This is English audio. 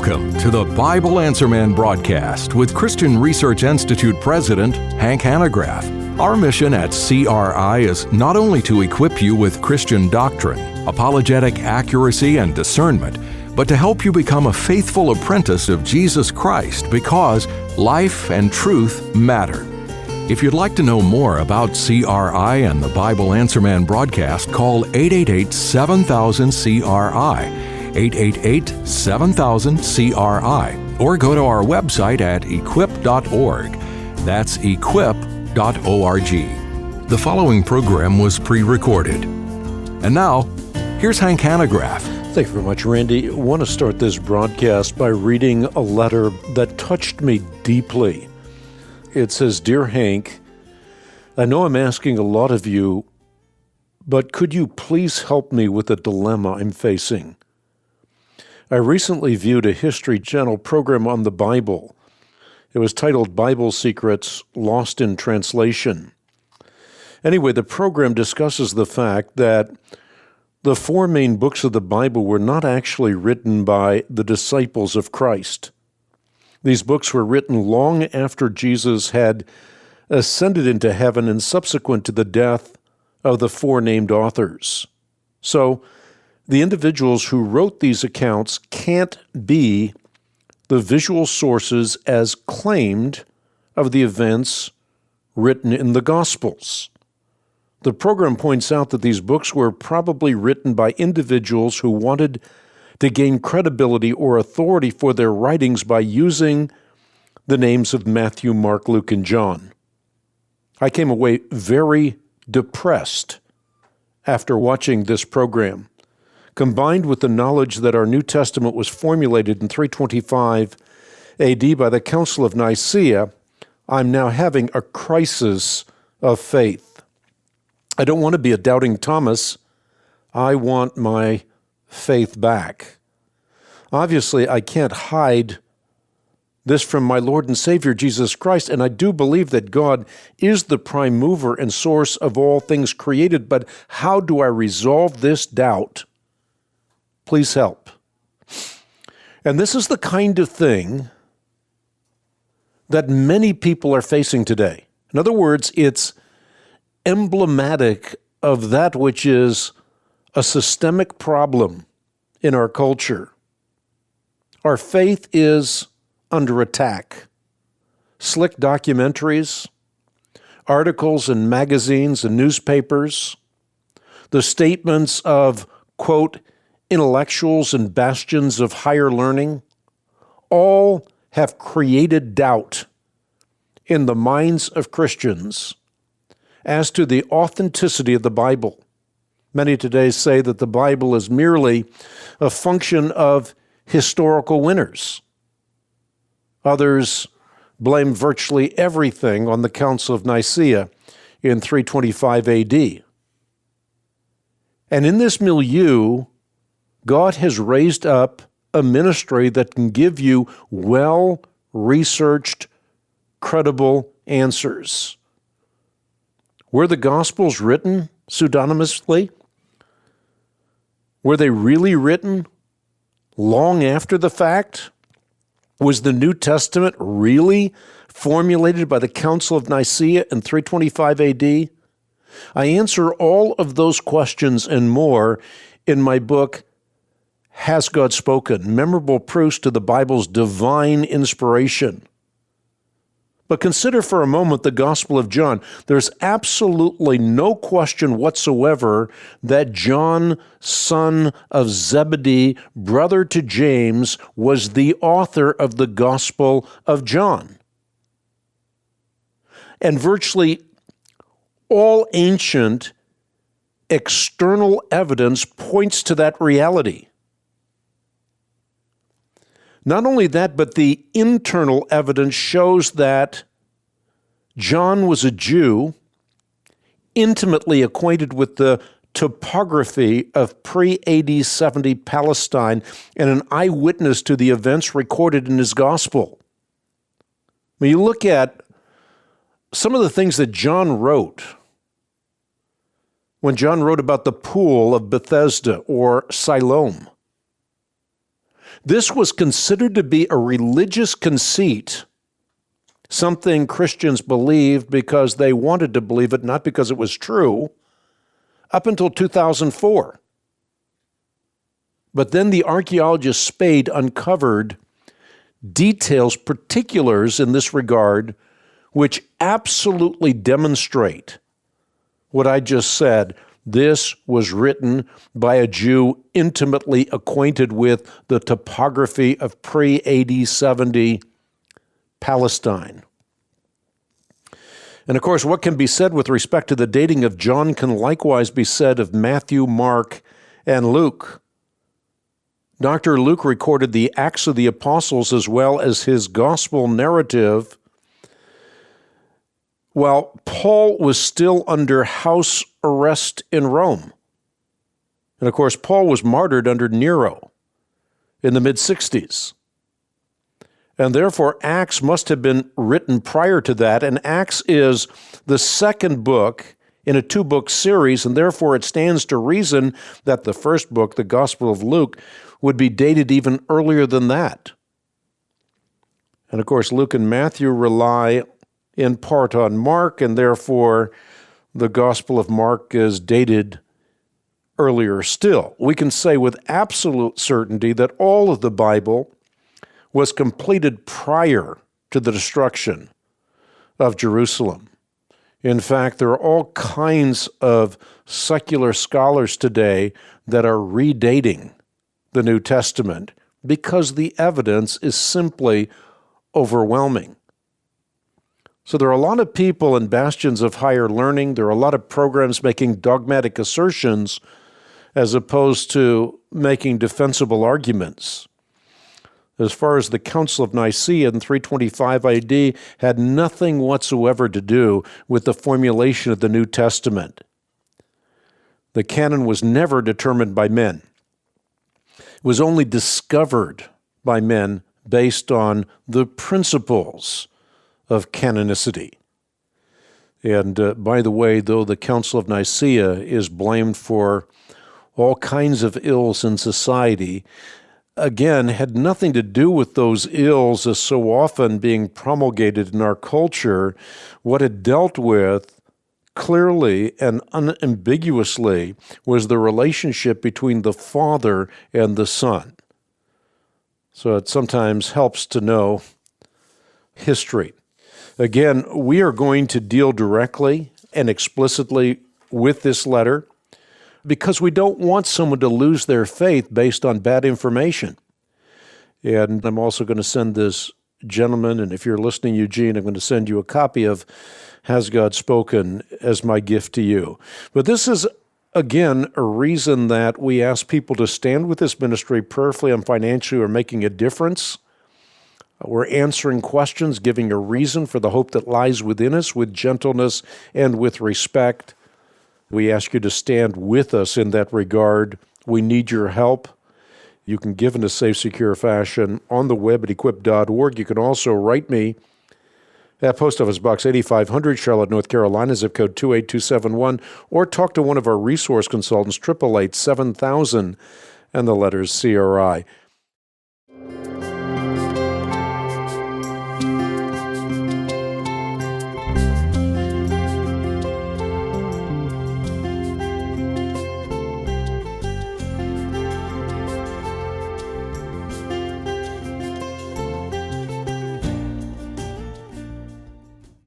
Welcome to the Bible Answer Man broadcast with Christian Research Institute President Hank Hanegraaff. Our mission at CRI is not only to equip you with Christian doctrine, apologetic accuracy, and discernment, but to help you become a faithful apprentice of Jesus Christ because life and truth matter. If you'd like to know more about CRI and the Bible Answer Man broadcast, call 888-7000-CRI, 888-7000-CRI, or go to our website at equip.org. That's equip.org. The following program was pre-recorded. And now, here's Hank Hanegraaff. Thank you very much, Randy. I want to start this broadcast by reading a letter that touched me deeply. It says, "Dear Hank, I know I'm asking a lot of you, but could you please help me with a dilemma I'm facing? I recently viewed a History Channel program on the Bible. It was titled Bible Secrets Lost in Translation. Anyway, the program discusses the fact that the four main books of the Bible were not actually written by the disciples of Christ. These books were written long after Jesus had ascended into heaven and subsequent to the death of the four named authors. So, the individuals who wrote these accounts can't be the visual sources as claimed of the events written in the Gospels. The program points out that these books were probably written by individuals who wanted to gain credibility or authority for their writings by using the names of Matthew, Mark, Luke, and John. I came away very depressed after watching this program. Combined with the knowledge that our New Testament was formulated in 325 AD by the Council of Nicaea, I'm now having a crisis of faith. I don't want to be a doubting Thomas. I want my faith back. Obviously, I can't hide this from my Lord and Savior, Jesus Christ, and I do believe that God is the prime mover and source of all things created, but how do I resolve this doubt? Please help." And this is the kind of thing that many people are facing today. In other words, it's emblematic of that which is a systemic problem in our culture. Our faith is under attack. Slick documentaries, articles in magazines and newspapers, the statements of, quote, intellectuals and bastions of higher learning, all have created doubt in the minds of Christians as to the authenticity of the Bible. Many today say that the Bible is merely a function of historical winners. Others blame virtually everything on the Council of Nicaea in 325 AD. And in this milieu, God has raised up a ministry that can give you well-researched, credible answers. Were the Gospels written pseudonymously? Were they really written long after the fact? Was the New Testament really formulated by the Council of Nicaea in 325 AD? I answer all of those questions and more in my book, Has God Spoken? Memorable Proofs to the Bible's Divine Inspiration. But consider for a moment the Gospel of John. There's absolutely no question whatsoever that John, son of Zebedee, brother to James, was the author of the Gospel of John. And virtually all ancient external evidence points to that reality. Not only that, but the internal evidence shows that John was a Jew, intimately acquainted with the topography of pre-AD 70 Palestine, and an eyewitness to the events recorded in his gospel. When you look at some of the things that John wrote, when John wrote about the pool of Bethesda or Siloam, This was considered to be a religious conceit, something Christians believed because they wanted to believe it, not because it was true, up until 2004. But then the archaeologist Spade uncovered details, particulars in this regard, which absolutely demonstrate what I just said. This was written by a Jew intimately acquainted with the topography of pre-AD 70 Palestine. And of course, what can be said with respect to the dating of John can likewise be said of Matthew, Mark, and Luke. Dr. Luke recorded the Acts of the Apostles as well as his gospel narrative while Paul was still under house arrest in Rome. And of course, Paul was martyred under Nero in the mid-60s. And therefore, Acts must have been written prior to that, and Acts is the second book in a two-book series, and therefore it stands to reason that the first book, the Gospel of Luke, would be dated even earlier than that. And of course, Luke and Matthew rely in part on Mark, and therefore the Gospel of Mark is dated earlier still. We can say with absolute certainty that all of the Bible was completed prior to the destruction of Jerusalem. In fact, there are all kinds of secular scholars today that are redating the New Testament because the evidence is simply overwhelming. So there are a lot of people in bastions of higher learning. There are a lot of programs making dogmatic assertions as opposed to making defensible arguments. As far as the Council of Nicaea in 325 AD had nothing whatsoever to do with the formulation of the New Testament. The canon was never determined by men. It was only discovered by men based on the principles of canonicity. And by the way, though the Council of Nicaea is blamed for all kinds of ills in society, again, had nothing to do with those ills as so often being promulgated in our culture. What it dealt with clearly and unambiguously was the relationship between the Father and the Son. So it sometimes helps to know history. Again, we are going to deal directly and explicitly with this letter because we don't want someone to lose their faith based on bad information. And I'm also going to send this gentleman, and if you're listening, Eugene, I'm going to send you a copy of Has God Spoken as my gift to you. But this is, again, a reason that we ask people to stand with this ministry prayerfully and financially or making a difference. We're answering questions, giving a reason for the hope that lies within us with gentleness and with respect. We ask you to stand with us in that regard. We need your help. You can give in a safe, secure fashion on the web at equip.org. You can also write me at Post Office Box 8500, Charlotte, North Carolina, zip code 28271, or talk to one of our resource consultants, 888-7000, and the letters CRI.